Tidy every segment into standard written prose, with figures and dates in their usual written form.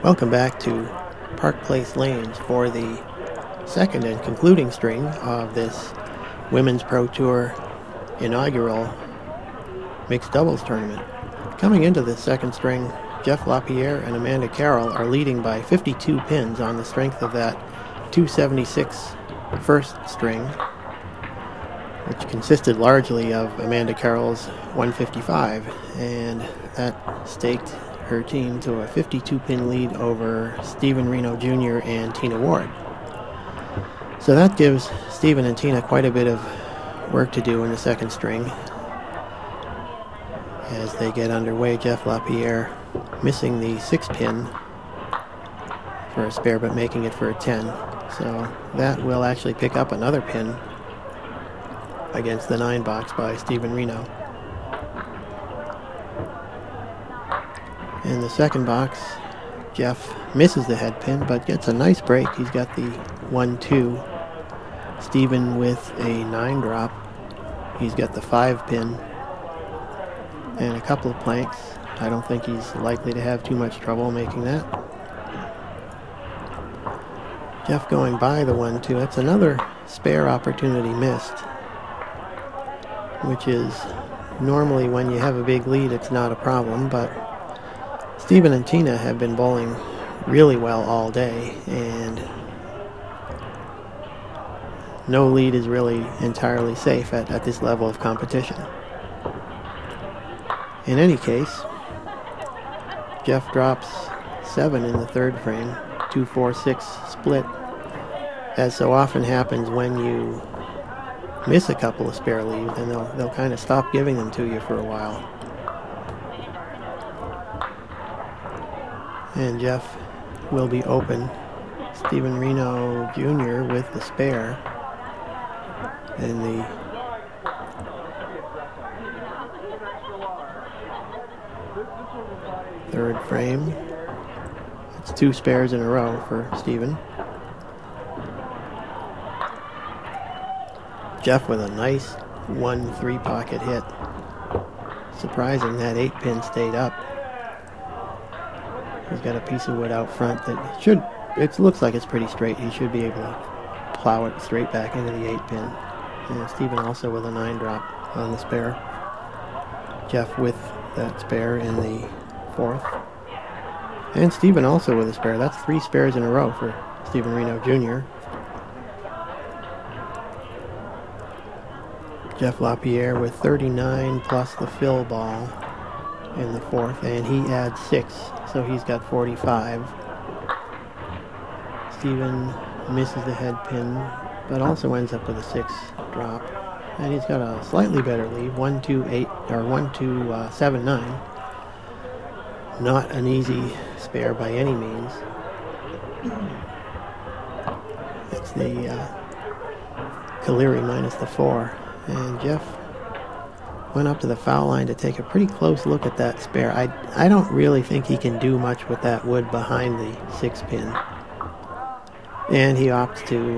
Welcome back to Park Place Lanes for the second and concluding string of this Women's Pro Tour inaugural mixed doubles tournament. Coming into the second string, Jeff Lapierre and Amanda Carroll are leading by 52 pins on the strength of that 276 first string, which consisted largely of Amanda Carroll's 155, and that staked her team to a 52-pin lead over Stephen Renaud Jr. and Tina Ward. So that gives Stephen and Tina quite a bit of work to do in the second string. As they get underway, Jeff Lapierre missing the 6-pin for a spare but making it for a 10. So that will actually pick up another pin against the 9 box by Stephen Renaud. In the second box, Jeff misses the head pin but gets a nice break. He's got the 1-2. Stephen with a 9 drop. He's got the 5 pin and a couple of planks. I don't think he's likely to have too much trouble making that. Jeff going by the 1-2. That's another spare opportunity missed, which is normally when you have a big lead it's not a problem, but Stephen and Tina have been bowling really well all day, and no lead is really entirely safe at this level of competition. In any case, Jeff drops 7 in the third frame, 2-4-6 split. As so often happens when you miss a couple of spare leads, and they'll kind of stop giving them to you for a while. And Jeff will be open. Stephen Renaud Jr. with the spare in the third frame. It's 2 spares in a row for Stephen. Jeff with a nice 1-3 pocket hit. Surprising that 8-pin stayed up. He's got a piece of wood out front that it looks like it's pretty straight. He should be able to plow it straight back into the 8-pin. And Stephen also with a 9 drop on the spare. Jeff with that spare in the fourth. And Stephen also with a spare. That's 3 spares in a row for Stephen Renaud Jr. Jeff Lapierre with 39 plus the fill ball in the fourth, and he adds 6, so he's got 45. Stephen misses the head pin, but also ends up with a 6 drop, and he's got a slightly better lead, 1-2-8 or 1-2-7-9. Not an easy spare by any means. It's the Caleri minus the 4, and Jeff went up to the foul line to take a pretty close look at that spare. I don't really think he can do much with that wood behind the 6-pin. And he opts to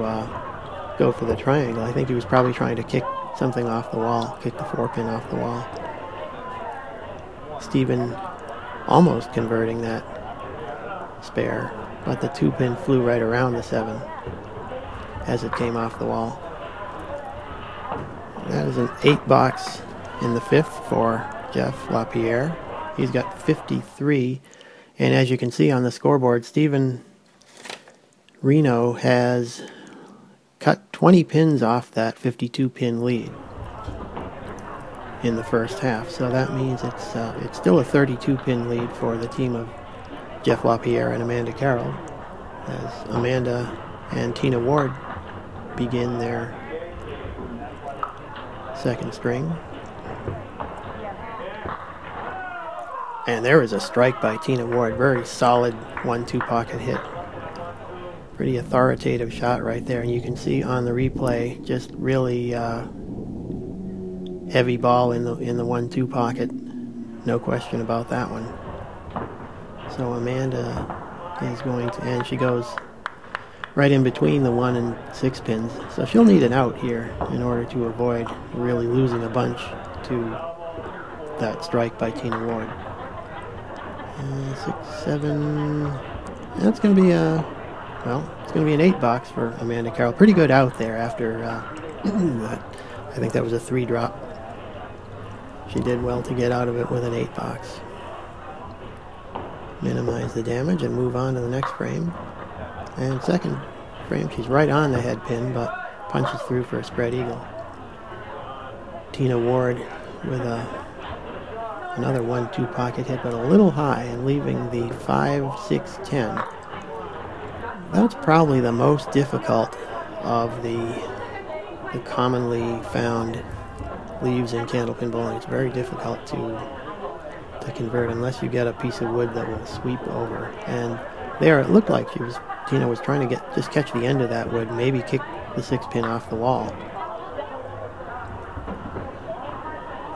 go for the triangle. I think he was probably trying to kick something off the wall, kick the 4-pin off the wall. Stephen almost converting that spare, but the 2-pin flew right around the 7 as it came off the wall. That is an 8 box in the fifth for Jeff Lapierre. He's got 53, and as you can see on the scoreboard, Stephen Renaud has cut 20 pins off that 52-pin lead in the first half, so that means it's still a 32-pin lead for the team of Jeff Lapierre and Amanda Carroll, as Amanda and Tina Ward begin their second string. And there is a strike by Tina Ward. Very solid 1-2 pocket hit. Pretty authoritative shot right there. And you can see on the replay just really heavy ball in the 1-2 pocket. No question about that one. So Amanda is going to, and she goes right in between the 1 and 6 pins. So she'll need an out here in order to avoid really losing a bunch to that strike by Tina Ward. 6, 7, That's going to be it's going to be an 8 box for Amanda Carroll. Pretty good out there after I think that was a 3 drop. She did well to get out of it with an 8 box. Minimize the damage and move on to the next frame. And second frame, she's right on the head pin, but punches through for a spread eagle. Tina Ward with another 1-2 pocket hit, but a little high and leaving the 5-6-10. That's probably the most difficult of the commonly found leaves in candlepin bowling. It's very difficult to convert unless you get a piece of wood that will sweep over. And there it looked like Tina was trying to just catch the end of that wood, maybe kick the 6 pin off the wall.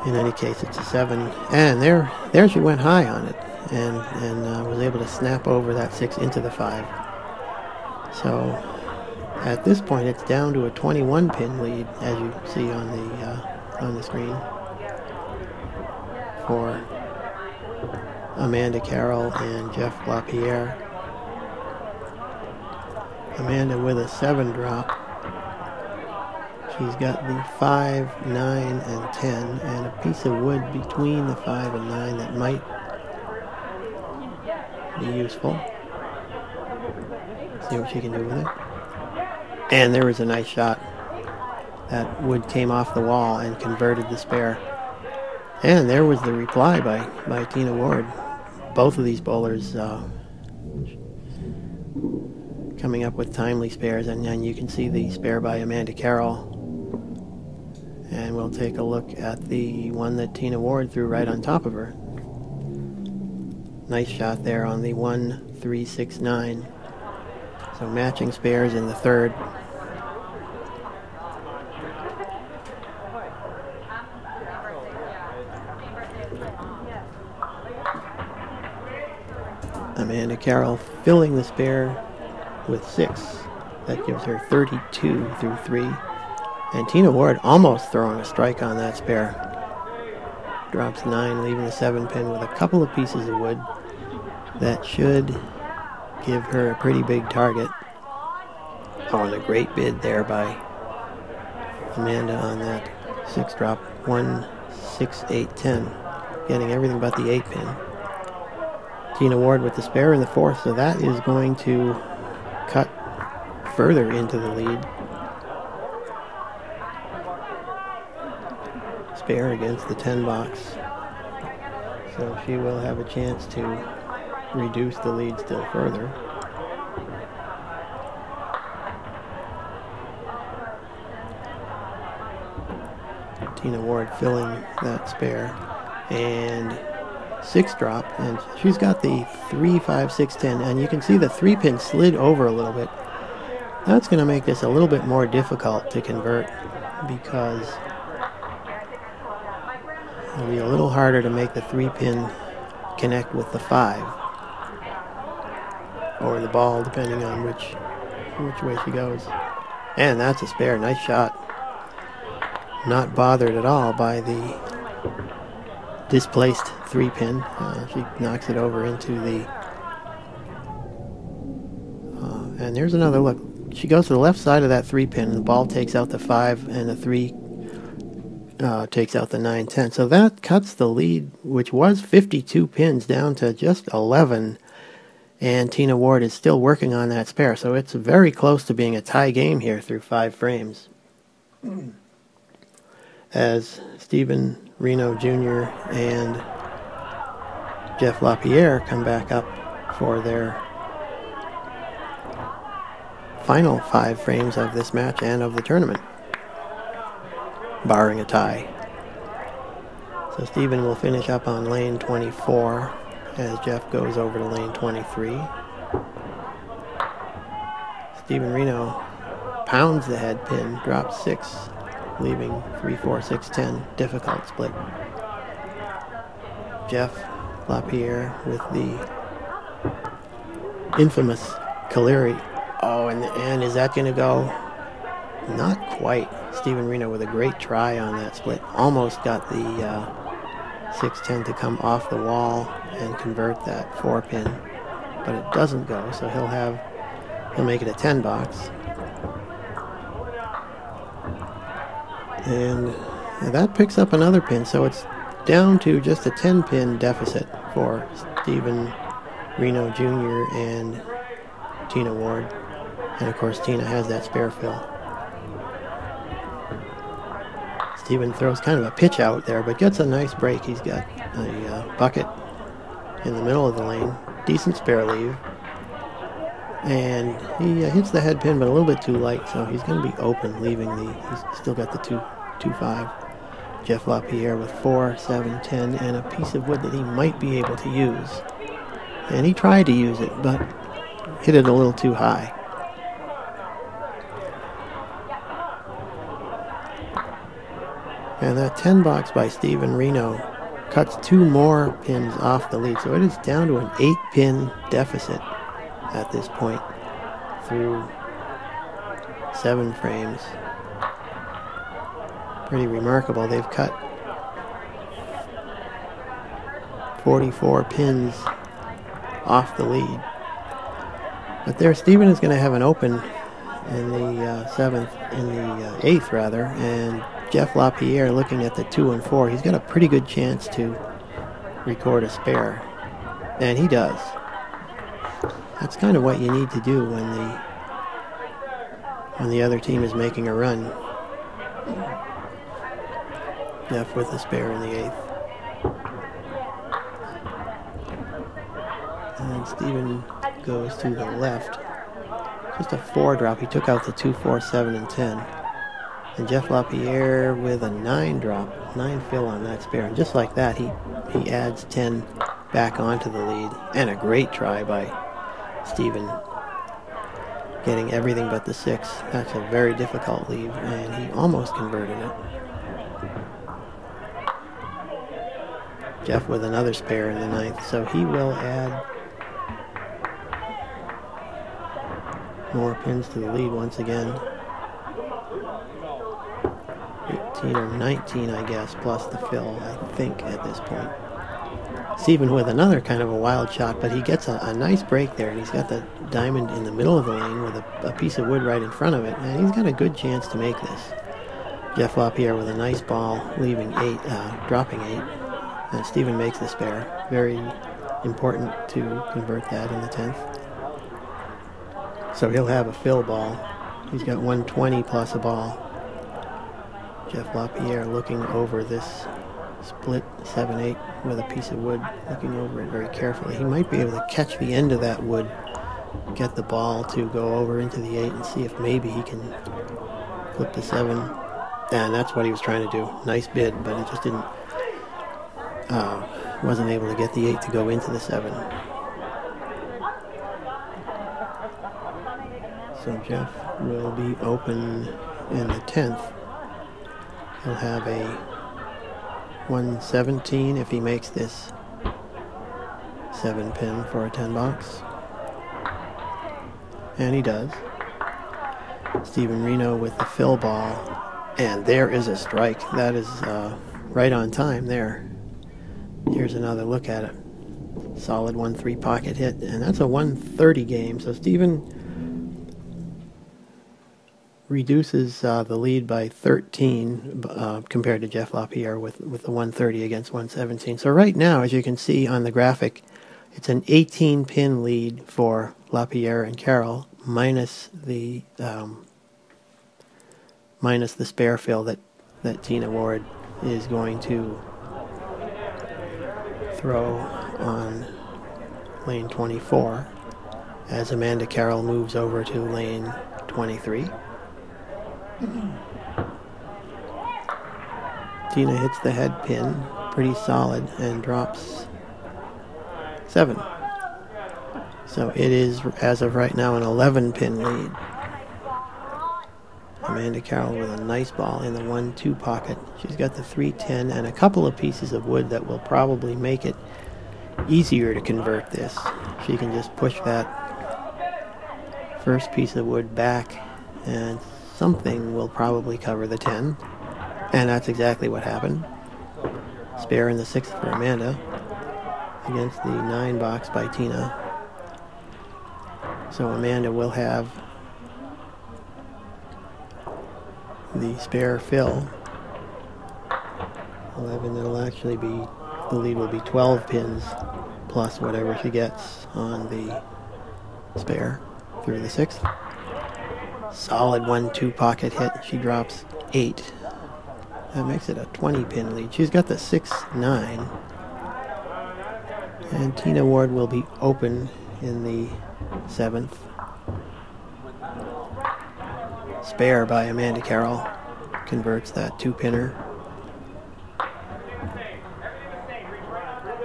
In any case, it's a 7, and there she went high on it, and was able to snap over that 6 into the 5. So at this point, it's down to a 21 pin lead, as you see on the screen, for Amanda Carroll and Jeff Lapierre. Amanda with a 7 drop. She's got the 5, 9, and 10, and a piece of wood between the 5 and 9 that might be useful. See what she can do with it. And there was a nice shot. That wood came off the wall and converted the spare. And there was the reply by Tina Ward. Both of these bowlers coming up with timely spares, and then you can see the spare by Amanda Carroll. And we'll take a look at the one that Tina Ward threw right on top of her. Nice shot there on the 1-3-6-9. So matching spares in the third. Amanda Carroll filling the spare with 6. That gives her 32 through 3. And Tina Ward almost throwing a strike on that spare. Drops 9, leaving the 7 pin with a couple of pieces of wood. That should give her a pretty big target. Oh, and a great bid there by Amanda on that 6 drop. 1, 6, 8, 10. Getting everything but the 8 pin. Tina Ward with the spare in the 4th, so that is going to cut further into the lead. Spare against the 10 box. So she will have a chance to reduce the lead still further. Tina Ward filling that spare. And 6 drop, and she's got the 3, 5, 6, 10, and you can see the 3 pin slid over a little bit. That's going to make this a little bit more difficult to convert, because it'll be a little harder to make the 3 pin connect with the 5 or the ball, depending on which way she goes. And that's a spare. Nice shot. Not bothered at all by the displaced 3 pin. She knocks it over into the and there's another look. She goes to the left side of that 3 pin, and the ball takes out the 5, and the 3 takes out the 9, 10. So that cuts the lead, which was 52 pins, down to just 11. And Tina Ward is still working on that spare. So it's very close to being a tie game here through 5 frames. As Stephen Renaud Jr. and Jeff Lapierre come back up for their final 5 frames of this match and of the tournament, barring a tie. So Stephen will finish up on lane 24 as Jeff goes over to lane 23. Stephen Renaud pounds the head pin, drops 6, leaving 3, 4, 6, 10. Difficult split. Jeff Lapierre with the infamous Caleri. Oh, and is that going to go? Not quite. Stephen Renaud with a great try on that split. Almost got the 6-10 to come off the wall and convert that 4 pin. but it doesn't go, so he'll make it a 10 box. And that picks up another pin, so it's down to just a 10 pin deficit for Stephen Renaud Jr. and Tina Ward. And of course Tina has that spare fill. Stephen throws kind of a pitch out there, but gets a nice break. He's got a bucket in the middle of the lane, decent spare leave, and he hits the head pin, but a little bit too light, so he's going to be open, he's still got the 2-5. Jeff Lapierre with 4, 7, 10, and a piece of wood that he might be able to use. And he tried to use it, but hit it a little too high. And that 10 box by Stephen Renaud cuts 2 more pins off the lead. So it is down to an 8 pin deficit at this point through 7 frames. Pretty remarkable. They've cut 44 pins off the lead. But there, Stephen is going to have an open in the 8th rather, and Jeff Lapierre looking at the 2 and 4. He's got a pretty good chance to record a spare, and he does. That's kind of what you need to do when the other team is making a run. Jeff with the spare in the 8th. And Stephen goes to the left. Just a 4 drop. He took out the 2, 4, 7, and 10. And Jeff Lapierre with a 9 drop, 9 fill on that spare. And just like that, he adds 10 back onto the lead. And a great try by Stephen, getting everything but the 6. That's a very difficult leave, and he almost converted it. Jeff with another spare in the 9th, so he will add more pins to the lead once again. 18 or 19, I guess, plus the fill, I think, at this point. Stephen with another kind of a wild shot, but he gets a nice break there, and he's got the diamond in the middle of the lane with a piece of wood right in front of it, and he's got a good chance to make this. Jeff Lapierre with a nice ball, leaving 8, dropping 8, and Stephen makes the spare. Very important to convert that in the 10th. So he'll have a fill ball. He's got 120 plus a ball. Jeff Lapierre looking over this split 7-8 with a piece of wood, looking over it very carefully. He might be able to catch the end of that wood, get the ball to go over into the 8 and see if maybe he can flip the 7. And that's what he was trying to do. Nice bid, but it just didn't, wasn't able to get the 8 to go into the 7. So Jeff will be open in the 10th. He'll have a 117 if he makes this 7 pin for a 10 box. And he does. Stephen Renaud with the fill ball. And there is a strike. That is right on time there. Here's another look at it. Solid 1-3 pocket hit. And that's a 130 game. So Stephen reduces the lead by 13 compared to Jeff Lapierre with the 130 against 117. So right now, as you can see on the graphic, it's an 18 pin lead for Lapierre and Carroll, minus the spare fill that Tina Ward is going to throw on lane 24 as Amanda Carroll moves over to lane 23. Tina hits the head pin pretty solid and drops 7. So it is, as of right now, an 11 pin lead. Amanda Carroll with a nice ball in the 1-2 pocket. She's got the 3-10 and a couple of pieces of wood that will probably make it easier to convert this. She can just push that first piece of wood back and something will probably cover the 10. And that's exactly what happened. Spare in the 6th for Amanda against the 9 box by Tina. So Amanda will have the spare fill. 11, it'll actually be, the lead will be 12 pins plus whatever she gets on the spare through the 6th. Solid 1-2 pocket hit. She drops 8. That makes it a 20 pin lead. She's got the 6-9. And Tina Ward will be open in the 7th. Spare by Amanda Carroll converts that 2-pinner.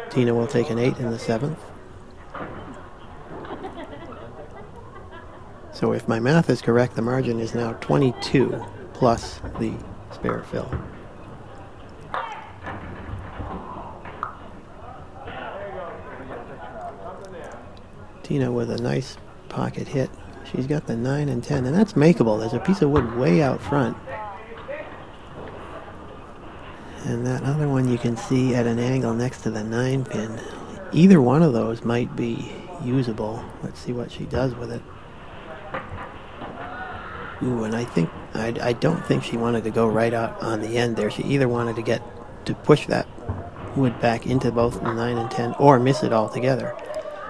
Tina will take an 8 in the 7th. So if my math is correct, the margin is now 22 plus the spare fill. Tina with a nice pocket hit. She's got the 9 and 10, and that's makeable. There's a piece of wood way out front. And that other one you can see at an angle next to the 9 pin. Either one of those might be usable. Let's see what she does with it. Ooh, and I don't think she wanted to go right out on the end there. She either wanted to push that wood back into both the 9 and 10 or miss it altogether.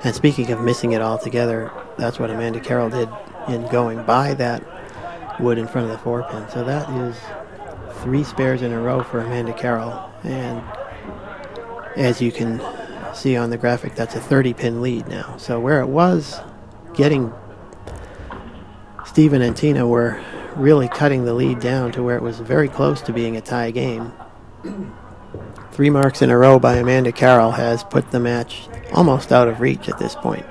And speaking of missing it altogether, that's what Amanda Carroll did in going by that wood in front of the 4 pin. So that is 3 spares in a row for Amanda Carroll, and as you can see on the graphic, that's a 30 pin lead now. So where it was getting, Stephen and Tina were really cutting the lead down to where it was very close to being a tie game. 3 marks in a row by Amanda Carroll has put the match almost out of reach at this point.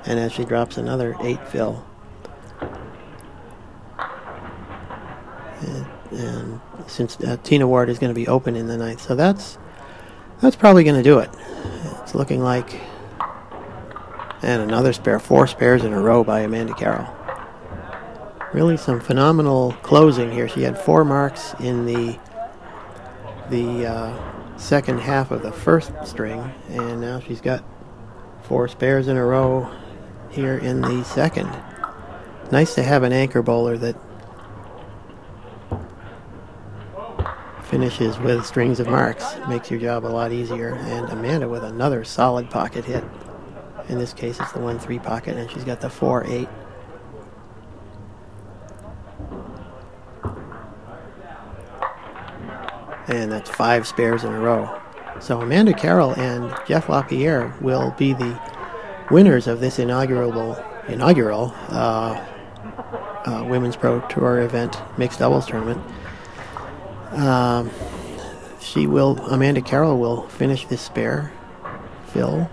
And as she drops another 8 fill, and since Tina Ward is going to be open in the 9th, so that's probably going to do it. It's looking like, and another spare, 4 spares in a row by Amanda Carroll. Really some phenomenal closing here. She had 4 marks in the second half of the first string, and now she's got 4 spares in a row here in the second. Nice to have an anchor bowler that finishes with strings of marks. Makes your job a lot easier. And Amanda with another solid pocket hit. In this case it's the 1-3 pocket, and she's got the 4-8. And that's 5 spares in a row. So Amanda Carroll and Jeff Lapierre will be the winners of this inaugural Women's Pro Tour event mixed doubles tournament. Amanda Carroll will finish this spare fill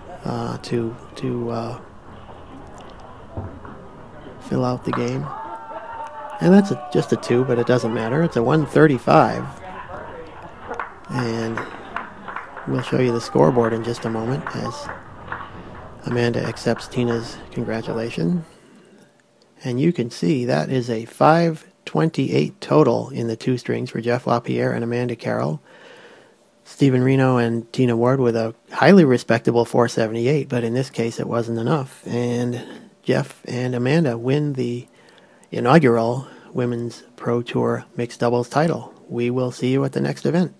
to fill out the game. And that's just a 2, but it doesn't matter. It's a 135. And we'll show you the scoreboard in just a moment as Amanda accepts Tina's congratulations. And you can see that is a 528 total in the 2 strings for Jeff Lapierre and Amanda Carroll. Stephen Renaud and Tina Ward with a highly respectable 478, but in this case it wasn't enough. And Jeff and Amanda win the inaugural Women's Pro Tour Mixed Doubles title. We will see you at the next event.